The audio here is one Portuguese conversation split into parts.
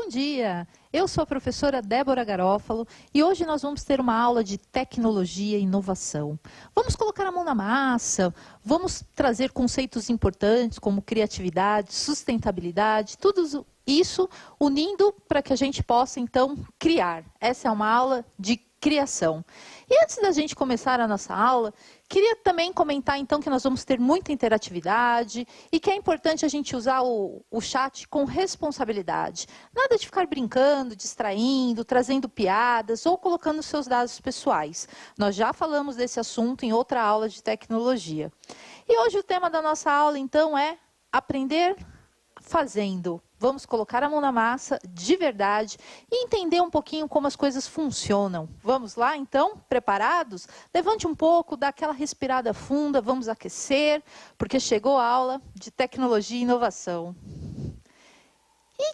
Bom dia! Eu sou a professora Débora Garófalo e hoje nós vamos ter uma aula de tecnologia e inovação. Vamos colocar a mão na massa, vamos trazer conceitos importantes como criatividade, sustentabilidade, tudo isso unindo para que a gente possa então criar. Essa é uma aula de criação. E antes da gente começar a nossa aula, queria também comentar então que nós vamos ter muita interatividade e que é importante a gente usar o chat com responsabilidade. Nada de ficar brincando, distraindo, trazendo piadas ou colocando seus dados pessoais. Nós já falamos desse assunto em outra aula de tecnologia. E hoje o tema da nossa aula então é aprender fazendo. Vamos colocar a mão na massa, de verdade, e entender um pouquinho como as coisas funcionam. Vamos lá, então? Preparados? Levante um pouco, dá aquela respirada funda, vamos aquecer, porque chegou a aula de tecnologia e inovação.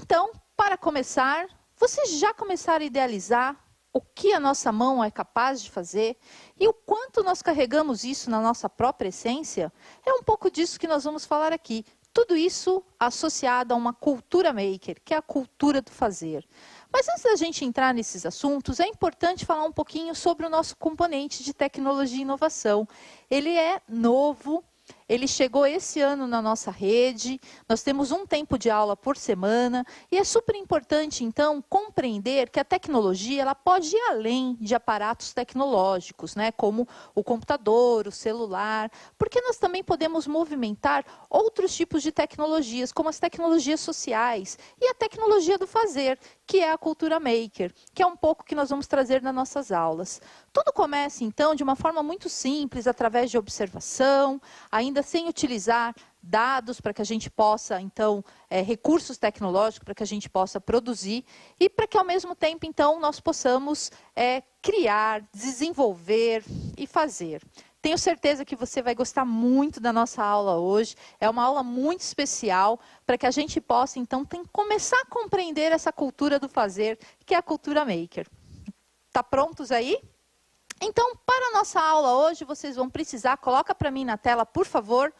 Então, para começar, vocês já começaram a idealizar o que a nossa mão é capaz de fazer e o quanto nós carregamos isso na nossa própria essência? É um pouco disso que nós vamos falar aqui. Tudo isso associado a uma cultura maker, que é a cultura do fazer. Mas antes da gente entrar nesses assuntos, é importante falar um pouquinho sobre o nosso componente de tecnologia e inovação. Ele é novo, ele chegou esse ano na nossa rede, nós temos um tempo de aula por semana, e é super importante, então, compreender que a tecnologia ela pode ir além de aparatos tecnológicos, né, como o computador, o celular, porque nós também podemos movimentar outros tipos de tecnologias, como as tecnologias sociais e a tecnologia do fazer, que é a cultura maker, que é um pouco que nós vamos trazer nas nossas aulas. Tudo começa, então, de uma forma muito simples, através de observação, ainda sem utilizar dados para que a gente possa, então, recursos tecnológicos para que a gente possa produzir e para que, ao mesmo tempo, então, nós possamos criar, desenvolver e fazer. Tenho certeza que você vai gostar muito da nossa aula hoje. É uma aula muito especial para que a gente possa, então, começar a compreender essa cultura do fazer, que é a cultura maker. Tá prontos aí? Então, para a nossa aula hoje, vocês vão precisar, coloca para mim na tela, por favor,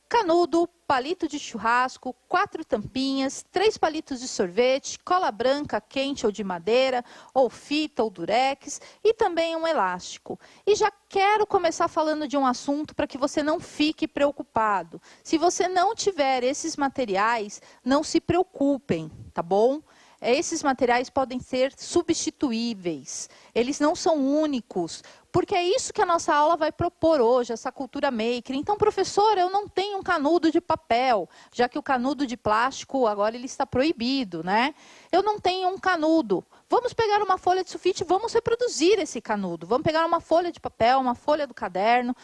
canudo, palito de churrasco, 4 tampinhas, 3 palitos de sorvete, cola branca quente ou de madeira, ou fita ou durex, e também um elástico. E já quero começar falando de um assunto para que você não fique preocupado. Se você não tiver esses materiais, não se preocupem, tá bom? Esses materiais podem ser substituíveis, eles não são únicos, porque é isso que a nossa aula vai propor hoje, essa cultura maker. Então, professora, eu não tenho um canudo de papel, já que o canudo de plástico agora ele está proibido, né? Eu não tenho um canudo. Vamos pegar uma folha de sulfite e vamos reproduzir esse canudo. Vamos pegar uma folha de papel, uma folha do caderno.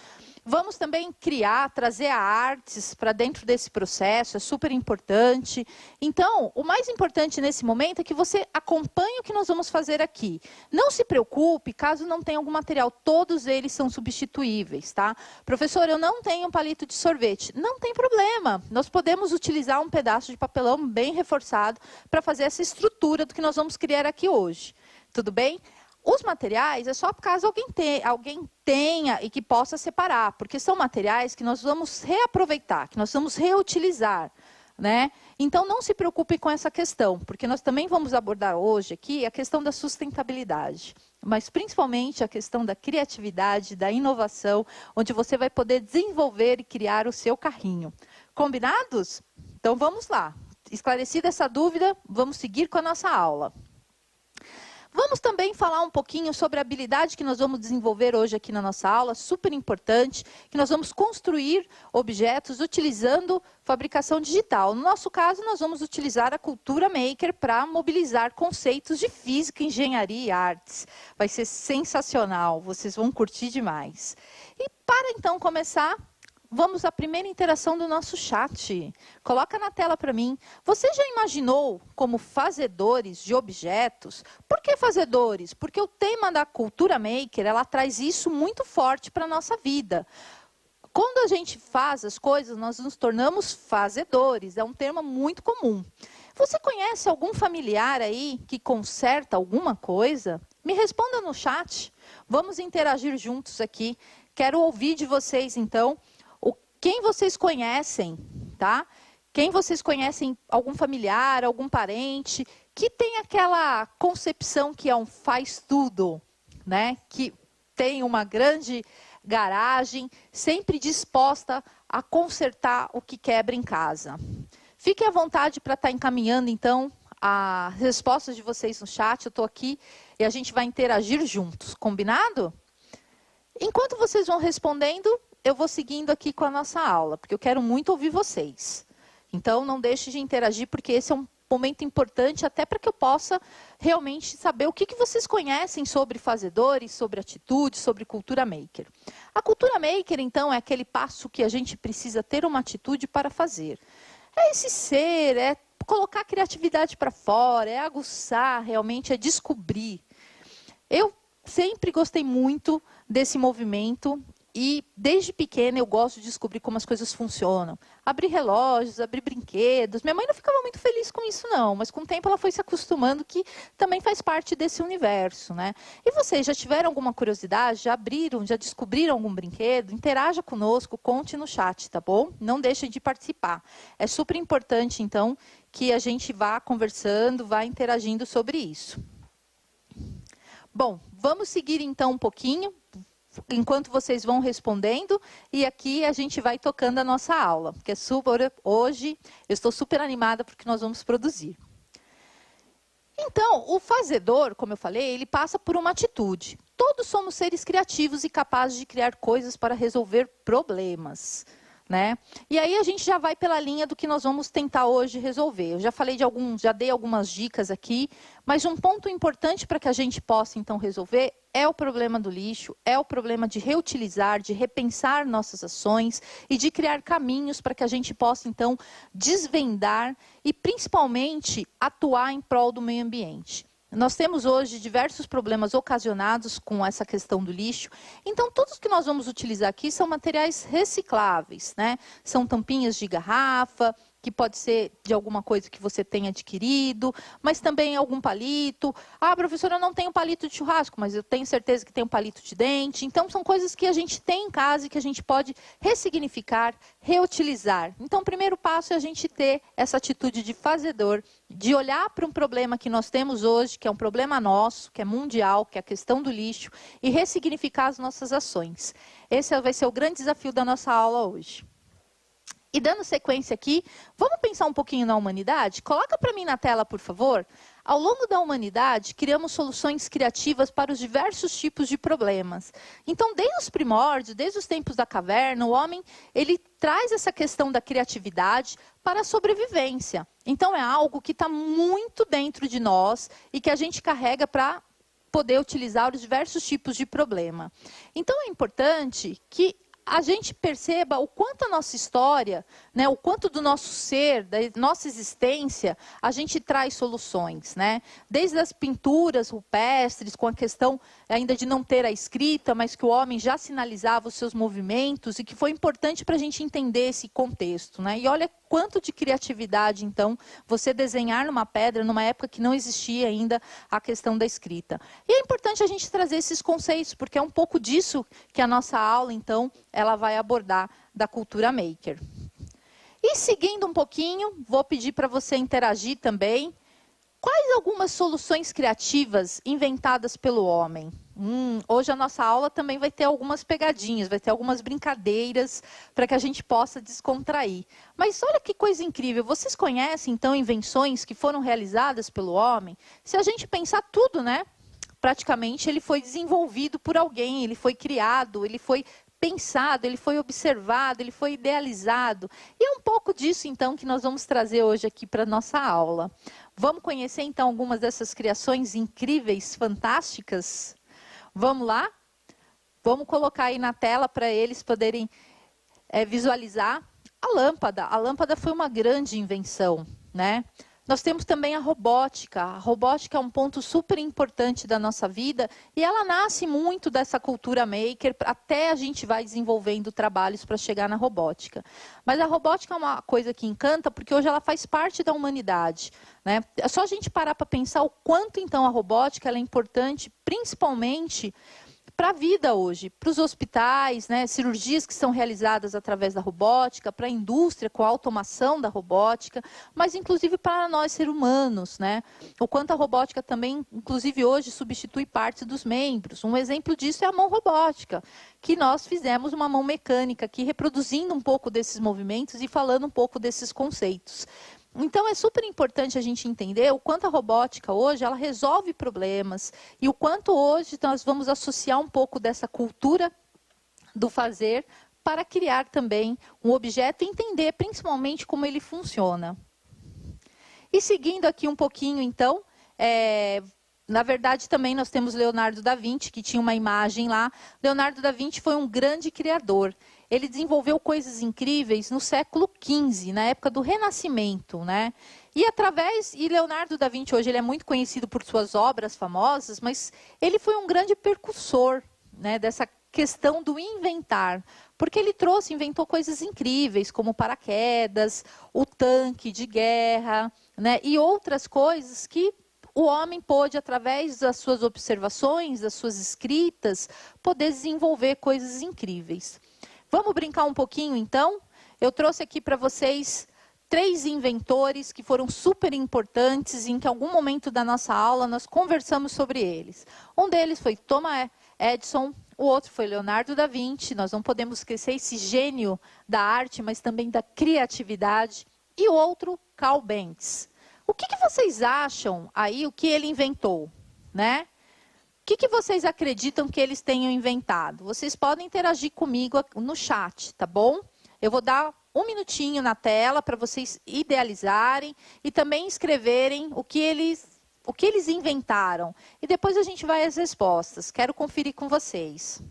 Vamos também criar, trazer artes para dentro desse processo, é super importante. Então, o mais importante nesse momento é que você acompanhe o que nós vamos fazer aqui. Não se preocupe caso não tenha algum material, todos eles são substituíveis, tá? Professor, eu não tenho um palito de sorvete. Não tem problema, nós podemos utilizar um pedaço de papelão bem reforçado para fazer essa estrutura do que nós vamos criar aqui hoje. Tudo bem? Os materiais é só caso alguém tenha e que possa separar, porque são materiais que nós vamos reaproveitar, que nós vamos reutilizar, né? Então, não se preocupe com essa questão, porque nós também vamos abordar hoje aqui a questão da sustentabilidade, mas principalmente a questão da criatividade, da inovação, onde você vai poder desenvolver e criar o seu carrinho. Combinados? Então, vamos lá. Esclarecida essa dúvida, vamos seguir com a nossa aula. Vamos também falar um pouquinho sobre a habilidade que nós vamos desenvolver hoje aqui na nossa aula, super importante, que nós vamos construir objetos utilizando fabricação digital. No nosso caso, nós vamos utilizar a cultura maker para mobilizar conceitos de física, engenharia e artes. Vai ser sensacional, vocês vão curtir demais. E para então começar, vamos à primeira interação do nosso chat. Coloca na tela para mim. Você já imaginou como fazedores de objetos? Por que fazedores? Porque o tema da cultura maker, ela traz isso muito forte para a nossa vida. Quando a gente faz as coisas, nós nos tornamos fazedores. É um termo muito comum. Você conhece algum familiar aí que conserta alguma coisa? Me responda no chat. Vamos interagir juntos aqui. Quero ouvir de vocês, então, quem vocês conhecem, tá? Quem vocês conhecem, algum familiar, algum parente, que tem aquela concepção que é um faz tudo, né? Que tem uma grande garagem, sempre disposta a consertar o que quebra em casa. Fiquem à vontade para estar encaminhando, então, as respostas de vocês no chat. Eu estou aqui e a gente vai interagir juntos, combinado? Enquanto vocês vão respondendo, eu vou seguindo aqui com a nossa aula, porque eu quero muito ouvir vocês. Então, não deixe de interagir, porque esse é um momento importante até para que eu possa realmente saber o que vocês conhecem sobre fazedores, sobre atitude, sobre cultura maker. A cultura maker, então, é aquele passo que a gente precisa ter uma atitude para fazer. É esse ser, é colocar a criatividade para fora, é aguçar, realmente é descobrir. Eu sempre gostei muito desse movimento e desde pequena eu gosto de descobrir como as coisas funcionam. Abrir relógios, abrir brinquedos. Minha mãe não ficava muito feliz com isso não, mas com o tempo ela foi se acostumando que também faz parte desse universo, né? E vocês já tiveram alguma curiosidade? Já abriram, já descobriram algum brinquedo? Interaja conosco, conte no chat, tá bom? Não deixem de participar. É super importante, então, que a gente vá conversando, vá interagindo sobre isso. Bom, vamos seguir então um pouquinho, enquanto vocês vão respondendo, e aqui a gente vai tocando a nossa aula, porque hoje eu estou super animada porque nós vamos produzir. Então, o fazedor, como eu falei, ele passa por uma atitude. Todos somos seres criativos e capazes de criar coisas para resolver problemas, né? E aí a gente já vai pela linha do que nós vamos tentar hoje resolver. Eu já falei de já dei algumas dicas aqui, mas um ponto importante para que a gente possa então resolver é o problema do lixo, é o problema de reutilizar, de repensar nossas ações e de criar caminhos para que a gente possa então desvendar e principalmente atuar em prol do meio ambiente. Nós temos hoje diversos problemas ocasionados com essa questão do lixo. Então, todos que nós vamos utilizar aqui são materiais recicláveis, né? São tampinhas de garrafa, que pode ser de alguma coisa que você tenha adquirido, mas também algum palito. Ah, professora, eu não tenho palito de churrasco, mas eu tenho certeza que tem um palito de dente. Então, são coisas que a gente tem em casa e que a gente pode ressignificar, reutilizar. Então, o primeiro passo é a gente ter essa atitude de fazedor, de olhar para um problema que nós temos hoje, que é um problema nosso, que é mundial, que é a questão do lixo, e ressignificar as nossas ações. Esse vai ser o grande desafio da nossa aula hoje. E dando sequência aqui, vamos pensar um pouquinho na humanidade? Coloca para mim na tela, por favor. Ao longo da humanidade, criamos soluções criativas para os diversos tipos de problemas. Então, desde os primórdios, desde os tempos da caverna, o homem ele traz essa questão da criatividade para a sobrevivência. Então, é algo que está muito dentro de nós e que a gente carrega para poder utilizar os diversos tipos de problema. Então, é importante que a gente perceba o quanto a nossa história, né, o quanto do nosso ser, da nossa existência, a gente traz soluções, né? Desde as pinturas rupestres, com a questão ainda de não ter a escrita, mas que o homem já sinalizava os seus movimentos e que foi importante para a gente entender esse contexto, né? E olha quanto de criatividade, então, você desenhar numa pedra, numa época que não existia ainda a questão da escrita. E é importante a gente trazer esses conceitos, porque é um pouco disso que a nossa aula, então, ela vai abordar da cultura maker. E seguindo um pouquinho, vou pedir para você interagir também. Quais algumas soluções criativas inventadas pelo homem? Hoje a nossa aula também vai ter algumas pegadinhas, vai ter algumas brincadeiras para que a gente possa descontrair. Mas olha que coisa incrível, vocês conhecem então invenções que foram realizadas pelo homem? Se a gente pensar tudo, né? Praticamente ele foi desenvolvido por alguém, ele foi criado, ele foi pensado, ele foi observado, ele foi idealizado. E é um pouco disso, então, que nós vamos trazer hoje aqui para a nossa aula. Vamos conhecer, então, algumas dessas criações incríveis, fantásticas? Vamos lá? Vamos colocar aí na tela para eles poderem visualizar a lâmpada. A lâmpada foi uma grande invenção, né? Nós temos também a robótica. A robótica é um ponto super importante da nossa vida e ela nasce muito dessa cultura maker, até a gente vai desenvolvendo trabalhos para chegar na robótica. Mas a robótica é uma coisa que encanta porque hoje ela faz parte da humanidade, né? É só a gente parar para pensar o quanto então a robótica ela é importante, principalmente para a vida hoje, para os hospitais, né, cirurgias que são realizadas através da robótica, para a indústria com a automação da robótica, mas inclusive para nós seres humanos, né? O quanto a robótica também, inclusive hoje, substitui parte dos membros. Um exemplo disso é a mão robótica, que nós fizemos uma mão mecânica aqui, reproduzindo um pouco desses movimentos e falando um pouco desses conceitos. Então, é super importante a gente entender o quanto a robótica hoje, ela resolve problemas e o quanto hoje nós vamos associar um pouco dessa cultura do fazer para criar também um objeto e entender principalmente como ele funciona. E seguindo aqui um pouquinho, então, na verdade também nós temos Leonardo da Vinci, que tinha uma imagem lá. Leonardo da Vinci foi um grande criador. Ele desenvolveu coisas incríveis no século XV, na época do Renascimento, né? E Leonardo da Vinci hoje ele é muito conhecido por suas obras famosas, mas ele foi um grande percursor, né, dessa questão do inventar, porque ele inventou coisas incríveis, como paraquedas, o tanque de guerra, né, e outras coisas que o homem pôde, através das suas observações, das suas escritas, poder desenvolver coisas incríveis. Vamos brincar um pouquinho, então? Eu trouxe aqui para vocês 3 inventores que foram super importantes e em que em algum momento da nossa aula nós conversamos sobre eles. Um deles foi Thomas Edison, o outro foi Leonardo da Vinci. Nós não podemos esquecer esse gênio da arte, mas também da criatividade. E o outro, Carl Benz. O que vocês acham aí, o que ele inventou, né? O que vocês acreditam que eles tenham inventado? Vocês podem interagir comigo no chat, tá bom? Eu vou dar um minutinho na tela para vocês idealizarem e também escreverem o que eles inventaram. E depois a gente vai às respostas. Quero conferir com vocês.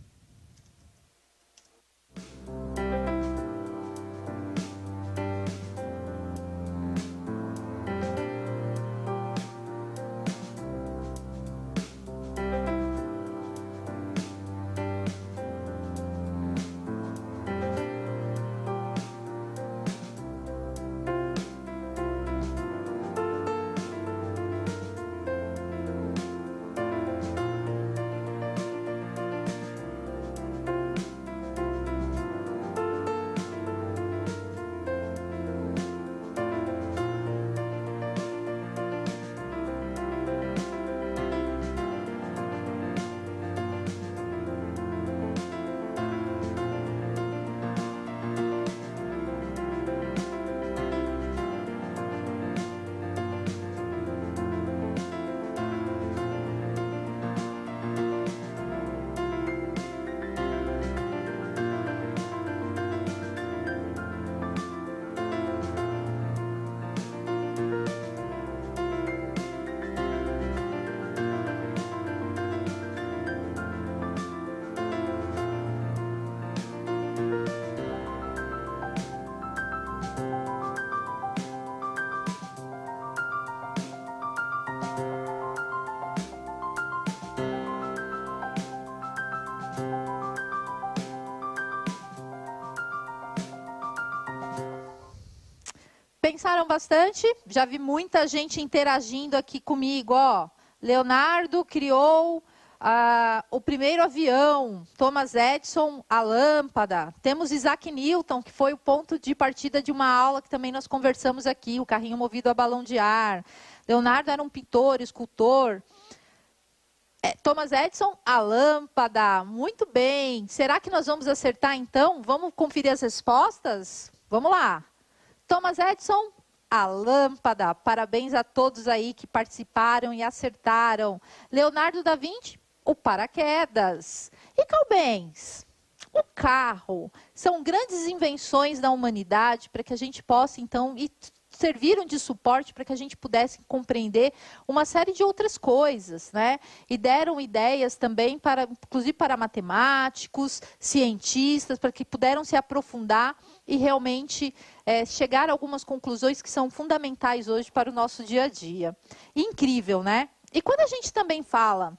Pensaram bastante? Já vi muita gente interagindo aqui comigo, ó. Leonardo criou o primeiro avião, Thomas Edison, a lâmpada. Temos Isaac Newton, que foi o ponto de partida de uma aula que também nós conversamos aqui, o carrinho movido a balão de ar. Leonardo era um pintor, escultor. Thomas Edison, a lâmpada. Muito bem. Será que nós vamos acertar, então? Vamos conferir as respostas? Vamos lá. Thomas Edison, a lâmpada. Parabéns a todos aí que participaram e acertaram. Leonardo da Vinci, o paraquedas. E Carl Benz, o carro. São grandes invenções da humanidade para que a gente possa, então, serviram de suporte para que a gente pudesse compreender uma série de outras coisas, né? E deram ideias também, inclusive para matemáticos, cientistas, para que puderam se aprofundar e realmente chegar a algumas conclusões que são fundamentais hoje para o nosso dia a dia. Incrível, né? E quando a gente também fala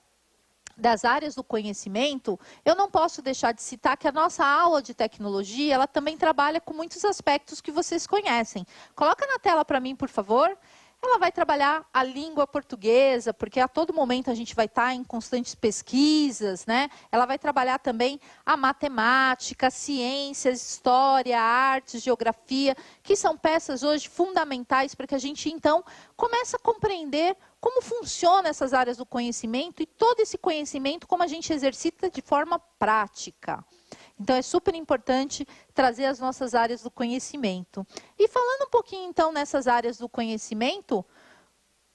das áreas do conhecimento, eu não posso deixar de citar que a nossa aula de tecnologia, ela também trabalha com muitos aspectos que vocês conhecem. Coloca na tela para mim, por favor. Ela vai trabalhar a língua portuguesa, porque a todo momento a gente vai estar em constantes pesquisas, né? Ela vai trabalhar também a matemática, ciências, história, artes, geografia, que são peças hoje fundamentais para que a gente, então, comece a compreender como funcionam essas áreas do conhecimento e todo esse conhecimento, como a gente exercita de forma prática. Então, é super importante trazer as nossas áreas do conhecimento. E falando um pouquinho, então, nessas áreas do conhecimento,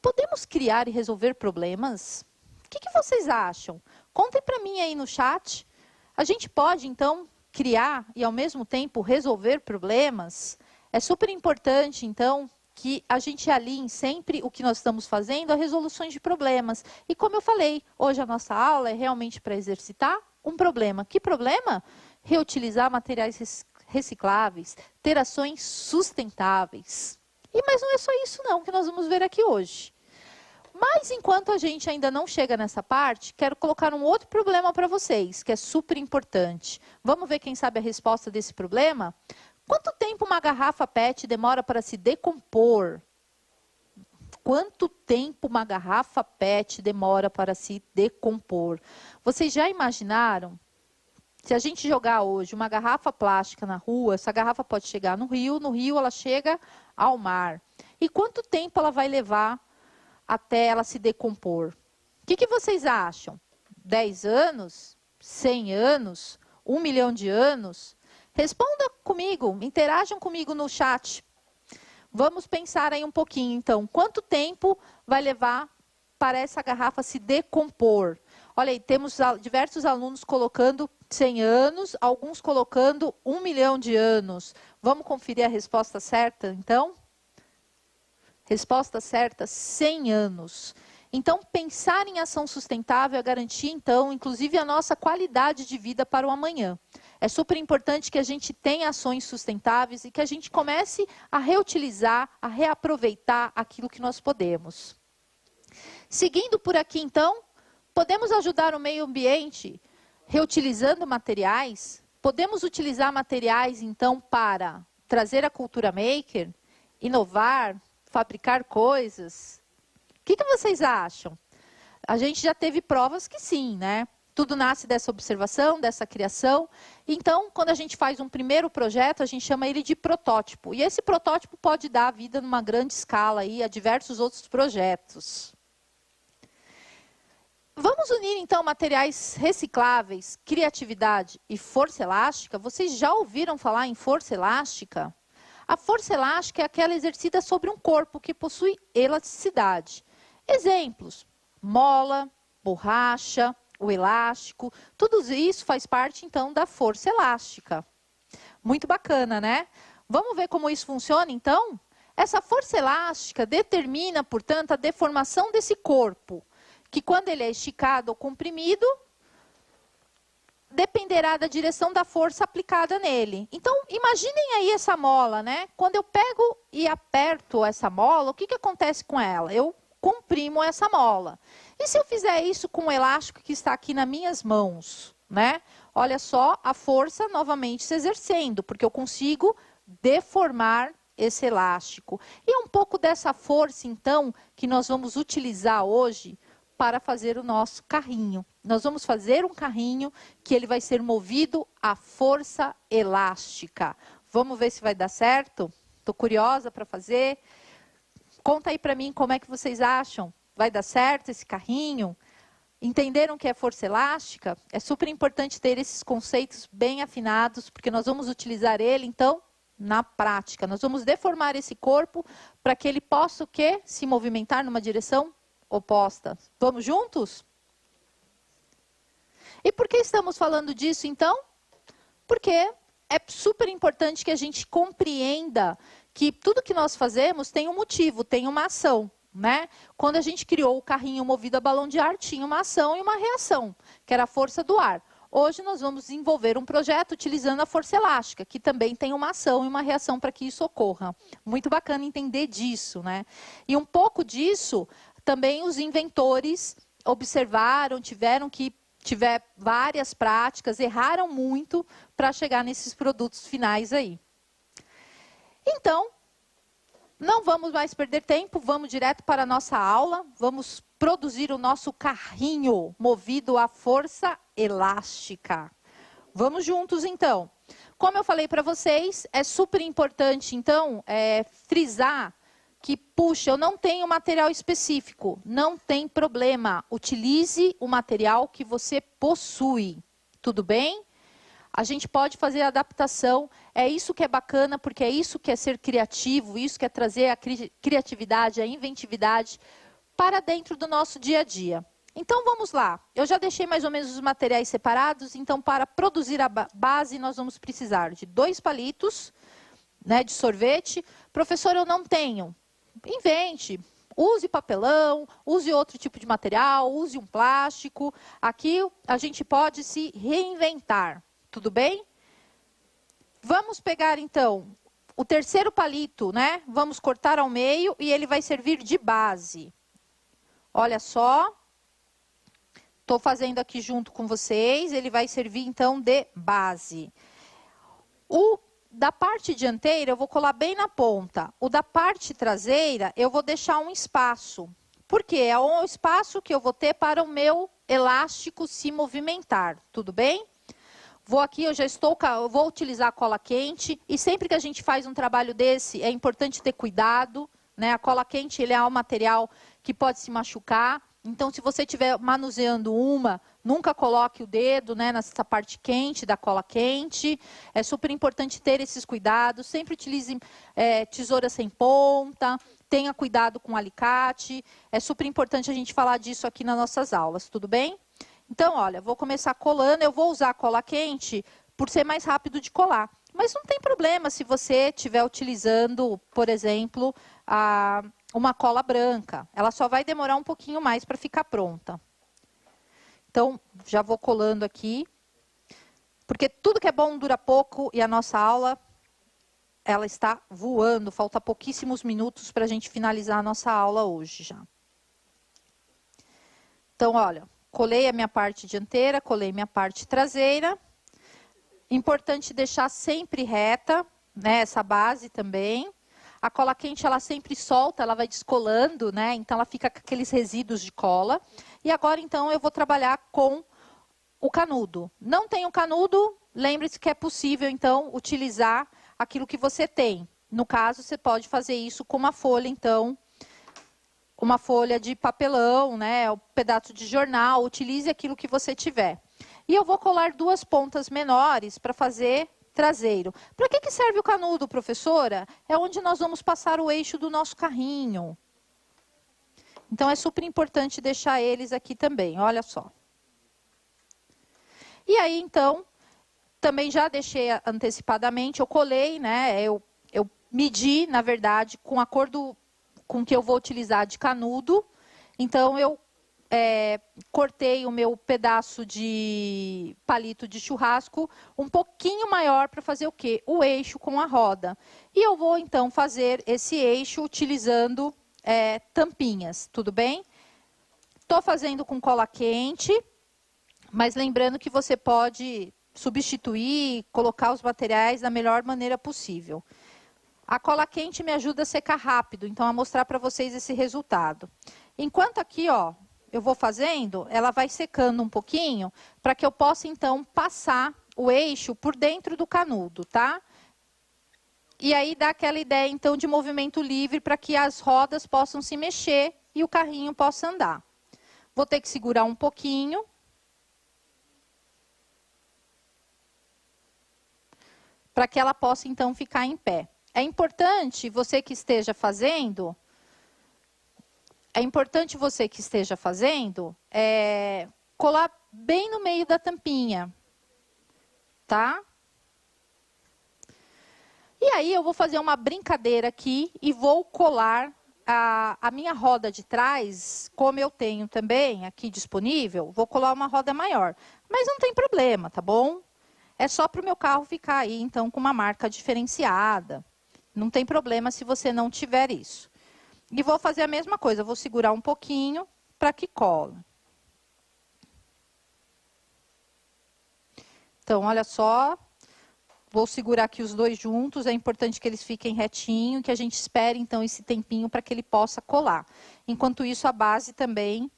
podemos criar e resolver problemas? O que vocês acham? Contem para mim aí no chat. A gente pode, então, criar e, ao mesmo tempo, resolver problemas? É super importante, então, que a gente alinhe sempre o que nós estamos fazendo a resoluções de problemas. E como eu falei, hoje a nossa aula é realmente para exercitar um problema. Que problema? Reutilizar materiais recicláveis, ter ações sustentáveis. Mas não é só isso não que nós vamos ver aqui hoje. Mas enquanto a gente ainda não chega nessa parte, quero colocar um outro problema para vocês, que é super importante. Vamos ver quem sabe a resposta desse problema? Quanto tempo uma garrafa PET demora para se decompor? Quanto tempo uma garrafa PET demora para se decompor? Vocês já imaginaram? Se a gente jogar hoje uma garrafa plástica na rua, essa garrafa pode chegar no rio ela chega ao mar. E quanto tempo ela vai levar até ela se decompor? O que vocês acham? 10 anos? 100 anos? 1 milhão de anos? Responda comigo, interajam comigo no chat. Vamos pensar aí um pouquinho, então. Quanto tempo vai levar para essa garrafa se decompor? Olha aí, temos diversos alunos colocando 100 anos, alguns colocando 1 milhão de anos. Vamos conferir a resposta certa, então? Resposta certa, 100 anos. Então, pensar em ação sustentável é garantir, então, inclusive a nossa qualidade de vida para o amanhã. É super importante que a gente tenha ações sustentáveis e que a gente comece a reutilizar, a reaproveitar aquilo que nós podemos. Seguindo por aqui, então, podemos ajudar o meio ambiente reutilizando materiais? Podemos utilizar materiais, então, para trazer a cultura maker, inovar, fabricar coisas? O que vocês acham? A gente já teve provas que sim, né? Tudo nasce dessa observação, dessa criação. Então, quando a gente faz um primeiro projeto, a gente chama ele de protótipo. E esse protótipo pode dar vida numa grande escala aí a diversos outros projetos. Vamos unir, então, materiais recicláveis, criatividade e força elástica? Vocês já ouviram falar em força elástica? A força elástica é aquela exercida sobre um corpo que possui elasticidade. Exemplos: mola, borracha, o elástico, tudo isso faz parte, então, da força elástica. Muito bacana, né? Vamos ver como isso funciona, então? Essa força elástica determina, portanto, a deformação desse corpo, que quando ele é esticado ou comprimido, dependerá da direção da força aplicada nele. Então, imaginem aí essa mola, né? Quando eu pego e aperto essa mola, o que acontece com ela? Eu comprimo essa mola. E se eu fizer isso com o elástico que está aqui nas minhas mãos, né? Olha só a força novamente se exercendo, porque eu consigo deformar esse elástico. E é um pouco dessa força, então, que nós vamos utilizar hoje para fazer o nosso carrinho. Nós vamos fazer um carrinho que ele vai ser movido à força elástica. Vamos ver se vai dar certo? Estou curiosa para fazer. Conta aí para mim como é que vocês acham. Vai dar certo esse carrinho? Entenderam o que é força elástica? É super importante ter esses conceitos bem afinados, porque nós vamos utilizar ele, então, na prática. Nós vamos deformar esse corpo para que ele possa o quê? Se movimentar numa direção oposta. Vamos juntos? E por que estamos falando disso, então? Porque é super importante que a gente compreenda que tudo que nós fazemos tem um motivo, tem uma ação, né? Quando a gente criou o carrinho movido a balão de ar, tinha uma ação e uma reação, que era a força do ar. Hoje nós vamos desenvolver um projeto utilizando a força elástica, que também tem uma ação e uma reação para que isso ocorra. Muito bacana entender disso, né? E um pouco disso, também os inventores observaram, tiveram várias práticas, erraram muito para chegar nesses produtos finais aí. Então, Não vamos mais perder tempo, vamos direto para a nossa aula. Vamos produzir o nosso carrinho movido à força elástica. Vamos juntos, então. Como eu falei para vocês, é super importante, então, frisar que, puxa, eu não tenho material específico. Não tem problema. Utilize o material que você possui. Tudo bem? A gente pode fazer a adaptação, é isso que é bacana, porque é isso que é ser criativo, isso que é trazer a criatividade, a inventividade para dentro do nosso dia a dia. Então vamos lá, eu já deixei mais ou menos os materiais separados, então para produzir a base nós vamos precisar de 2 palitos, né, de sorvete. Professor, eu não tenho. Invente. Use papelão, use outro tipo de material, use um plástico. Aqui a gente pode se reinventar. Tudo bem? Vamos pegar, então, o terceiro palito, né? Vamos cortar ao meio e ele vai servir de base. Olha só. Estou fazendo aqui junto com vocês. Ele vai servir, então, de base. O da parte dianteira, eu vou colar bem na ponta. O da parte traseira, eu vou deixar um espaço. Por quê? É um espaço que eu vou ter para o meu elástico se movimentar. Tudo bem? Vou aqui, eu vou utilizar a cola quente, e sempre que a gente faz um trabalho desse, é importante ter cuidado, né? A cola quente, ele é um material que pode se machucar, então se você estiver manuseando nunca coloque o dedo, né, nessa parte quente da cola quente. É super importante ter esses cuidados, sempre utilize tesoura sem ponta, tenha cuidado com o alicate, é super importante a gente falar disso aqui nas nossas aulas, tudo bem? Então, olha, vou começar colando, eu vou usar a cola quente por ser mais rápido de colar. Mas não tem problema se você estiver utilizando, por exemplo, uma cola branca. Ela só vai demorar um pouquinho mais para ficar pronta. Então, já vou colando aqui. Porque tudo que é bom dura pouco e a nossa aula, ela está voando. Falta pouquíssimos minutos para a gente finalizar a nossa aula hoje já. Então, olha... Colei a minha parte dianteira, colei minha parte traseira. Importante deixar sempre reta, né, essa base também. A cola quente, ela sempre solta, ela vai descolando, né? Então, ela fica com aqueles resíduos de cola. E agora, então, eu vou trabalhar com o canudo. Não tem o canudo, lembre-se que é possível, então, utilizar aquilo que você tem. No caso, você pode fazer isso com uma folha, então... uma folha de papelão, né, um pedaço de jornal, utilize aquilo que você tiver. E eu vou colar 2 pontas menores para fazer traseiro. Para que serve o canudo, professora? É onde nós vamos passar o eixo do nosso carrinho. Então, é super importante deixar eles aqui também, olha só. E aí, então, também já deixei antecipadamente, eu colei, né, eu medi, na verdade, com a cor com que eu vou utilizar de canudo. Então, eu cortei o meu pedaço de palito de churrasco um pouquinho maior para fazer o quê? O eixo com a roda. E eu vou, então, fazer esse eixo utilizando tampinhas, tudo bem? Estou fazendo com cola quente, mas lembrando que você pode substituir, colocar os materiais da melhor maneira possível. A cola quente me ajuda a secar rápido, então a mostrar para vocês esse resultado. Enquanto aqui, ó, eu vou fazendo, ela vai secando um pouquinho, para que eu possa, então, passar o eixo por dentro do canudo, tá? E aí dá aquela ideia, então, de movimento livre, para que as rodas possam se mexer e o carrinho possa andar. Vou ter que segurar um pouquinho. Para que ela possa, então, ficar em pé. É importante você que esteja fazendo, colar bem no meio da tampinha, tá? E aí eu vou fazer uma brincadeira aqui e vou colar a minha roda de trás, como eu tenho também aqui disponível, vou colar uma roda maior. Mas não tem problema, tá bom? É só para o meu carro ficar aí, então, com uma marca diferenciada. Não tem problema se você não tiver isso. E vou fazer a mesma coisa, vou segurar um pouquinho para que cole. Então, olha só, Vou segurar aqui os dois juntos, é importante que eles fiquem retinho, que a gente espere então esse tempinho para que ele possa colar. Enquanto isso, a base também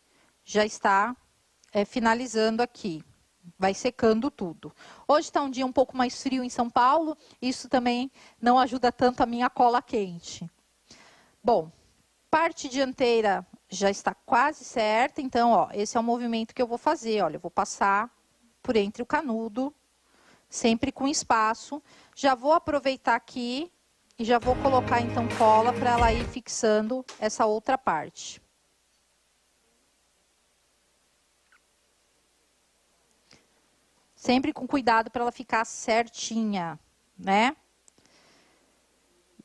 já está finalizando aqui. Vai secando tudo. Hoje está um dia um pouco mais frio em São Paulo, isso também não ajuda tanto a minha cola quente. Bom, parte dianteira já está quase certa, então, ó, esse é o movimento que eu vou fazer, olha, eu vou passar por entre o canudo, sempre com espaço. Já vou aproveitar aqui e já vou colocar, então, cola para ela ir fixando essa outra parte. Sempre com cuidado para ela ficar certinha, né?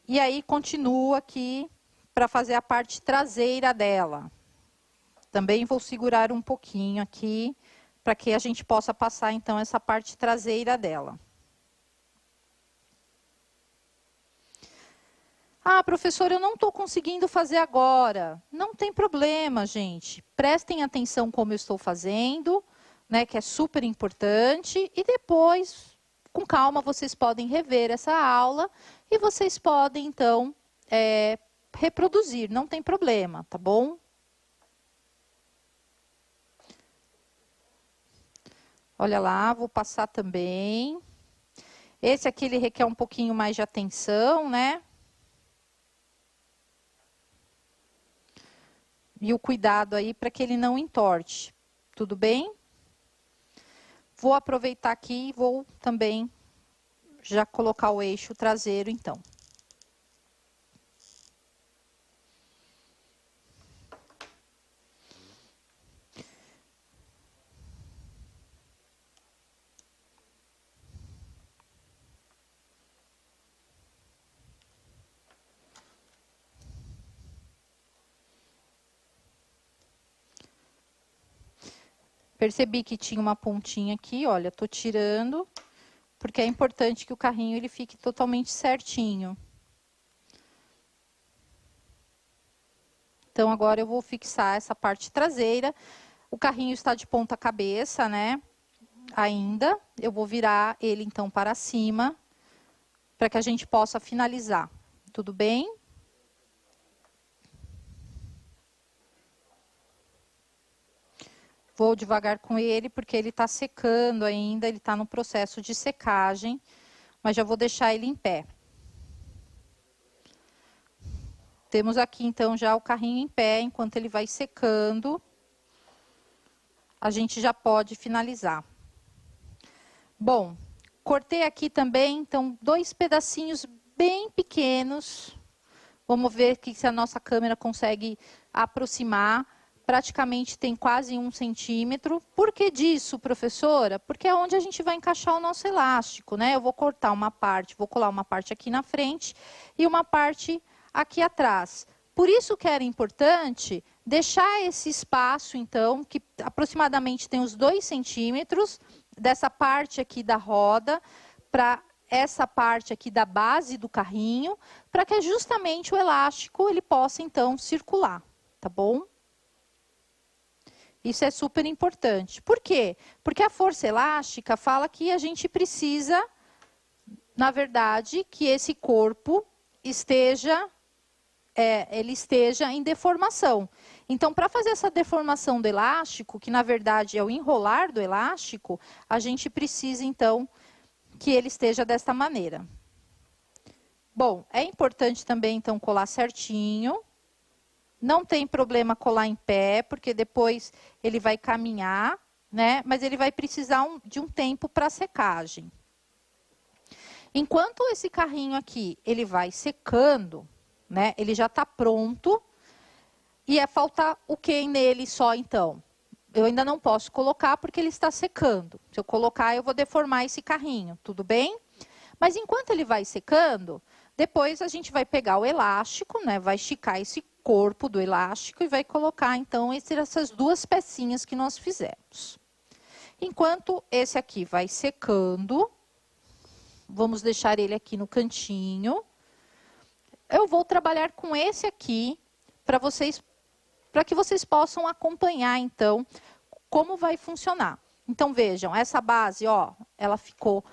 E aí, continuo aqui para fazer a parte traseira dela. Também vou segurar um pouquinho aqui, para que a gente possa passar, então, essa parte traseira dela. Ah, professora, eu não estou conseguindo fazer agora. Não tem problema, gente. Prestem atenção como eu estou fazendo, né, que é super importante. E depois, com calma, vocês podem rever essa aula e vocês podem, então, reproduzir. Não tem problema, tá bom? Olha lá, vou passar também. Esse aqui, ele requer um pouquinho mais de atenção, né? E o cuidado aí para que ele não entorte. Tudo bem? Vou aproveitar aqui e vou também já colocar o eixo traseiro, então. Percebi que tinha uma pontinha aqui, olha, tô tirando, porque é importante que o carrinho ele fique totalmente certinho. Então, agora eu vou fixar essa parte traseira. O carrinho está de ponta cabeça, né? Ainda. Eu vou virar ele, então, para cima, para que a gente possa finalizar. Tudo bem? Vou devagar com ele, porque ele está secando ainda, ele está no processo de secagem, mas já vou deixar ele em pé. Temos aqui, então, já o carrinho em pé, enquanto ele vai secando, a gente já pode finalizar. Bom, cortei aqui também, então, 2 pedacinhos bem pequenos. Vamos ver aqui se a nossa câmera consegue aproximar. Praticamente tem quase 1 centímetro. Por que disso, professora? Porque é onde a gente vai encaixar o nosso elástico, né? Eu vou cortar uma parte, vou colar uma parte aqui na frente e uma parte aqui atrás. Por isso que era importante deixar esse espaço, então, que aproximadamente tem uns 2 centímetros, dessa parte aqui da roda, para essa parte aqui da base do carrinho, para que justamente o elástico ele possa, então, circular, tá bom? Isso é super importante. Por quê? Porque a força elástica fala que a gente precisa, na verdade, que esse corpo esteja em deformação. Então, para fazer essa deformação do elástico, que na verdade é o enrolar do elástico, a gente precisa, então, que ele esteja desta maneira. Bom, é importante também, então, colar certinho. Não tem problema colar em pé, porque depois ele vai caminhar, né? Mas ele vai precisar de um tempo para secagem. Enquanto esse carrinho aqui, ele vai secando, né? Ele já está pronto. E falta o que nele só, então? Eu ainda não posso colocar porque ele está secando. Se eu colocar, eu vou deformar esse carrinho, tudo bem? Mas enquanto ele vai secando, depois a gente vai pegar o elástico, né? Vai esticar esse corpo do elástico e vai colocar, então, essas 2 pecinhas que nós fizemos. Enquanto esse aqui vai secando, vamos deixar ele aqui no cantinho. Eu vou trabalhar com esse aqui para que vocês possam acompanhar, então, como vai funcionar. Então, vejam, essa base, ó, ela ficou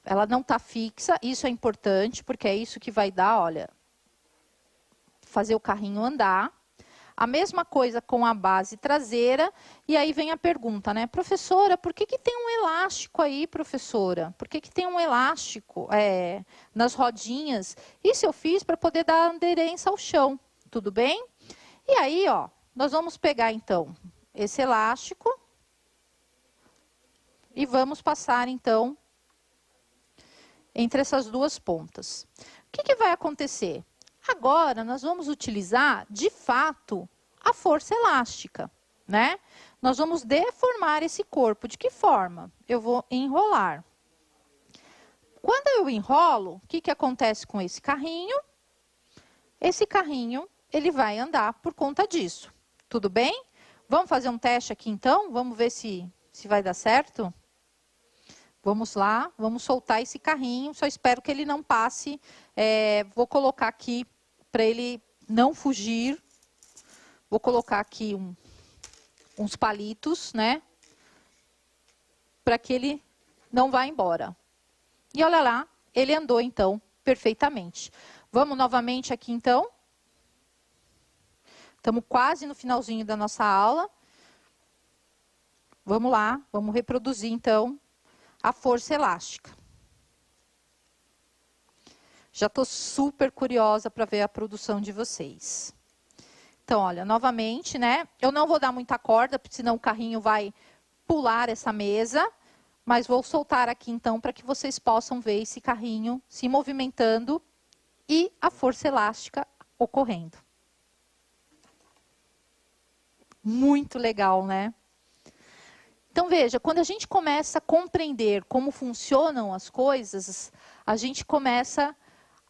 ela não está fixa, isso é importante, porque é isso que vai dar, olha, fazer o carrinho andar. A mesma coisa com a base traseira, e aí vem a pergunta, né? Professora, por que tem um elástico aí, professora? Por que tem um elástico nas rodinhas? Isso eu fiz para poder dar aderência ao chão, tudo bem? E aí, ó, nós vamos pegar, então, esse elástico e vamos passar, então, entre essas duas pontas. O que vai acontecer? Agora, nós vamos utilizar, de fato, a força elástica, né? Nós vamos deformar esse corpo. De que forma? Eu vou enrolar. Quando eu enrolo, o que acontece com esse carrinho? Esse carrinho, ele vai andar por conta disso. Tudo bem? Vamos fazer um teste aqui, então? Vamos ver se vai dar certo? Vamos lá, vamos soltar esse carrinho. Só espero que ele não passe. Vou colocar aqui para ele não fugir. Vou colocar aqui uns palitos, né? Para que ele não vá embora. E olha lá, ele andou, então, perfeitamente. Vamos novamente aqui, então. Estamos quase no finalzinho da nossa aula. Vamos lá, vamos reproduzir, então, a força elástica. Já estou super curiosa para ver a produção de vocês. Então, olha, novamente, né? Eu não vou dar muita corda, porque senão o carrinho vai pular essa mesa. Mas vou soltar aqui, então, para que vocês possam ver esse carrinho se movimentando e a força elástica ocorrendo. Muito legal, né? Então, veja, quando a gente começa a compreender como funcionam as coisas, a gente começa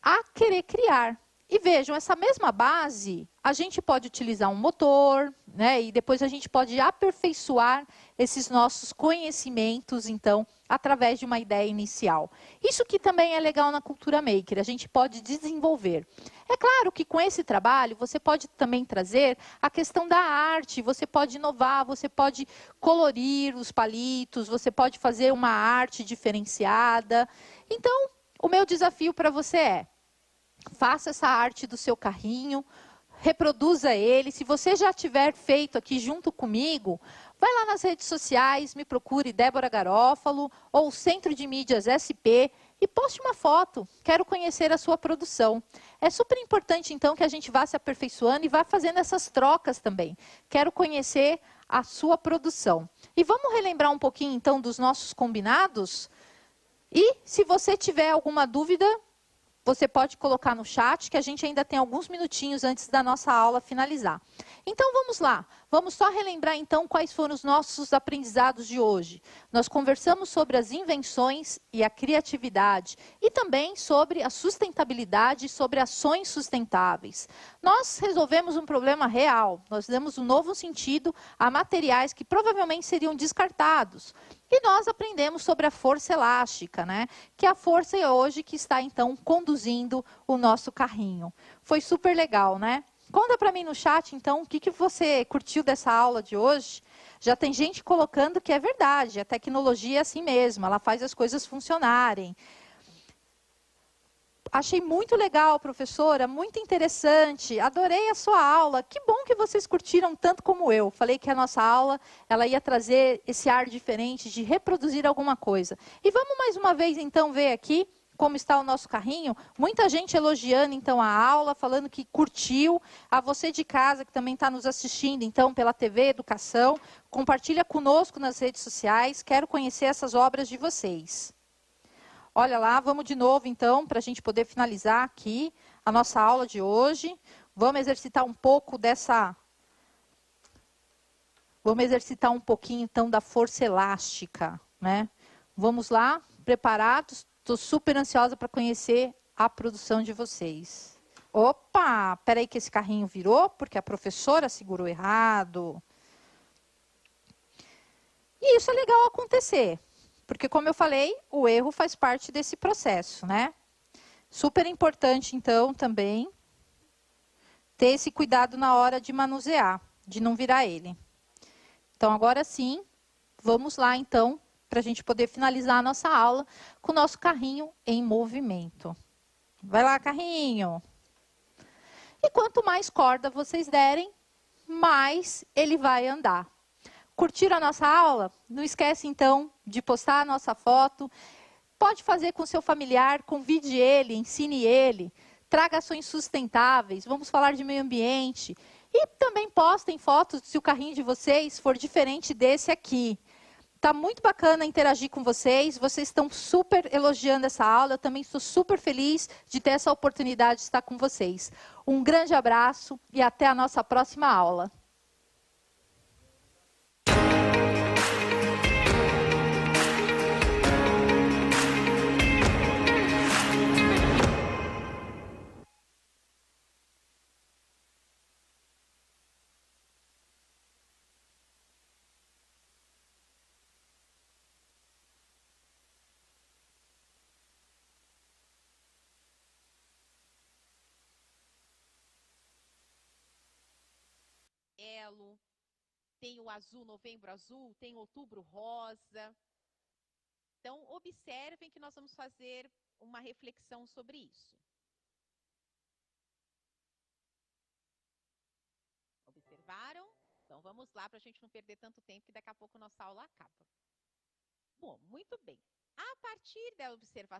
a querer criar. E vejam, essa mesma base, a gente pode utilizar um motor, né? E depois a gente pode aperfeiçoar esses nossos conhecimentos, então, através de uma ideia inicial. Isso que também é legal na cultura maker, a gente pode desenvolver. É claro que com esse trabalho, você pode também trazer a questão da arte, você pode inovar, você pode colorir os palitos, você pode fazer uma arte diferenciada. Então, o meu desafio para você é: faça essa arte do seu carrinho, reproduza ele. Se você já tiver feito aqui junto comigo, vai lá nas redes sociais, me procure Débora Garófalo ou Centro de Mídias SP e poste uma foto. Quero conhecer a sua produção. É super importante, então, que a gente vá se aperfeiçoando e vá fazendo essas trocas também. Quero conhecer a sua produção. E vamos relembrar um pouquinho, então, dos nossos combinados? E, se você tiver alguma dúvida, você pode colocar no chat, que a gente ainda tem alguns minutinhos antes da nossa aula finalizar. Então, vamos lá. Vamos só relembrar, então, quais foram os nossos aprendizados de hoje. Nós conversamos sobre as invenções e a criatividade, e também sobre a sustentabilidade e sobre ações sustentáveis. Nós resolvemos um problema real. Nós demos um novo sentido a materiais que provavelmente seriam descartados. E nós aprendemos sobre a força elástica, né? Que é a força hoje que está, então, conduzindo o nosso carrinho. Foi super legal, né? Conta para mim no chat, então, o que você curtiu dessa aula de hoje. Já tem gente colocando que é verdade, a tecnologia é assim mesmo, ela faz as coisas funcionarem. Achei muito legal, professora, muito interessante, adorei a sua aula. Que bom que vocês curtiram tanto como eu. Falei que a nossa aula ela ia trazer esse ar diferente de reproduzir alguma coisa. E vamos mais uma vez, então, ver aqui como está o nosso carrinho. Muita gente elogiando, então, a aula, falando que curtiu. A você de casa, que também está nos assistindo, então, pela TV Educação, compartilha conosco nas redes sociais. Quero conhecer essas obras de vocês. Olha lá, vamos de novo, então, para a gente poder finalizar aqui a nossa aula de hoje. Vamos exercitar um pouco dessa... Vamos exercitar um pouquinho, então, da força elástica, né? Vamos lá, preparados? Estou super ansiosa para conhecer a produção de vocês. Opa, peraí que esse carrinho virou, porque a professora segurou errado. E isso é legal acontecer. Porque, como eu falei, o erro faz parte desse processo, né? Super importante, então, também, ter esse cuidado na hora de manusear, de não virar ele. Então, agora sim, vamos lá, então, para a gente poder finalizar a nossa aula com o nosso carrinho em movimento. Vai lá, carrinho! E quanto mais corda vocês derem, mais ele vai andar. Curtiram a nossa aula? Não esquece, então, de postar a nossa foto. Pode fazer com seu familiar, convide ele, ensine ele. Traga ações sustentáveis, vamos falar de meio ambiente. E também postem fotos se o carrinho de vocês for diferente desse aqui. Tá muito bacana interagir com vocês, vocês estão super elogiando essa aula, eu também estou super feliz de ter essa oportunidade de estar com vocês. Um grande abraço e até a nossa próxima aula. Elo, tem o azul, novembro azul, tem outubro rosa. Então, observem que nós vamos fazer uma reflexão sobre isso. Observaram? Então, vamos lá para a gente não perder tanto tempo, que daqui a pouco nossa aula acaba. Bom, muito bem. A partir da observação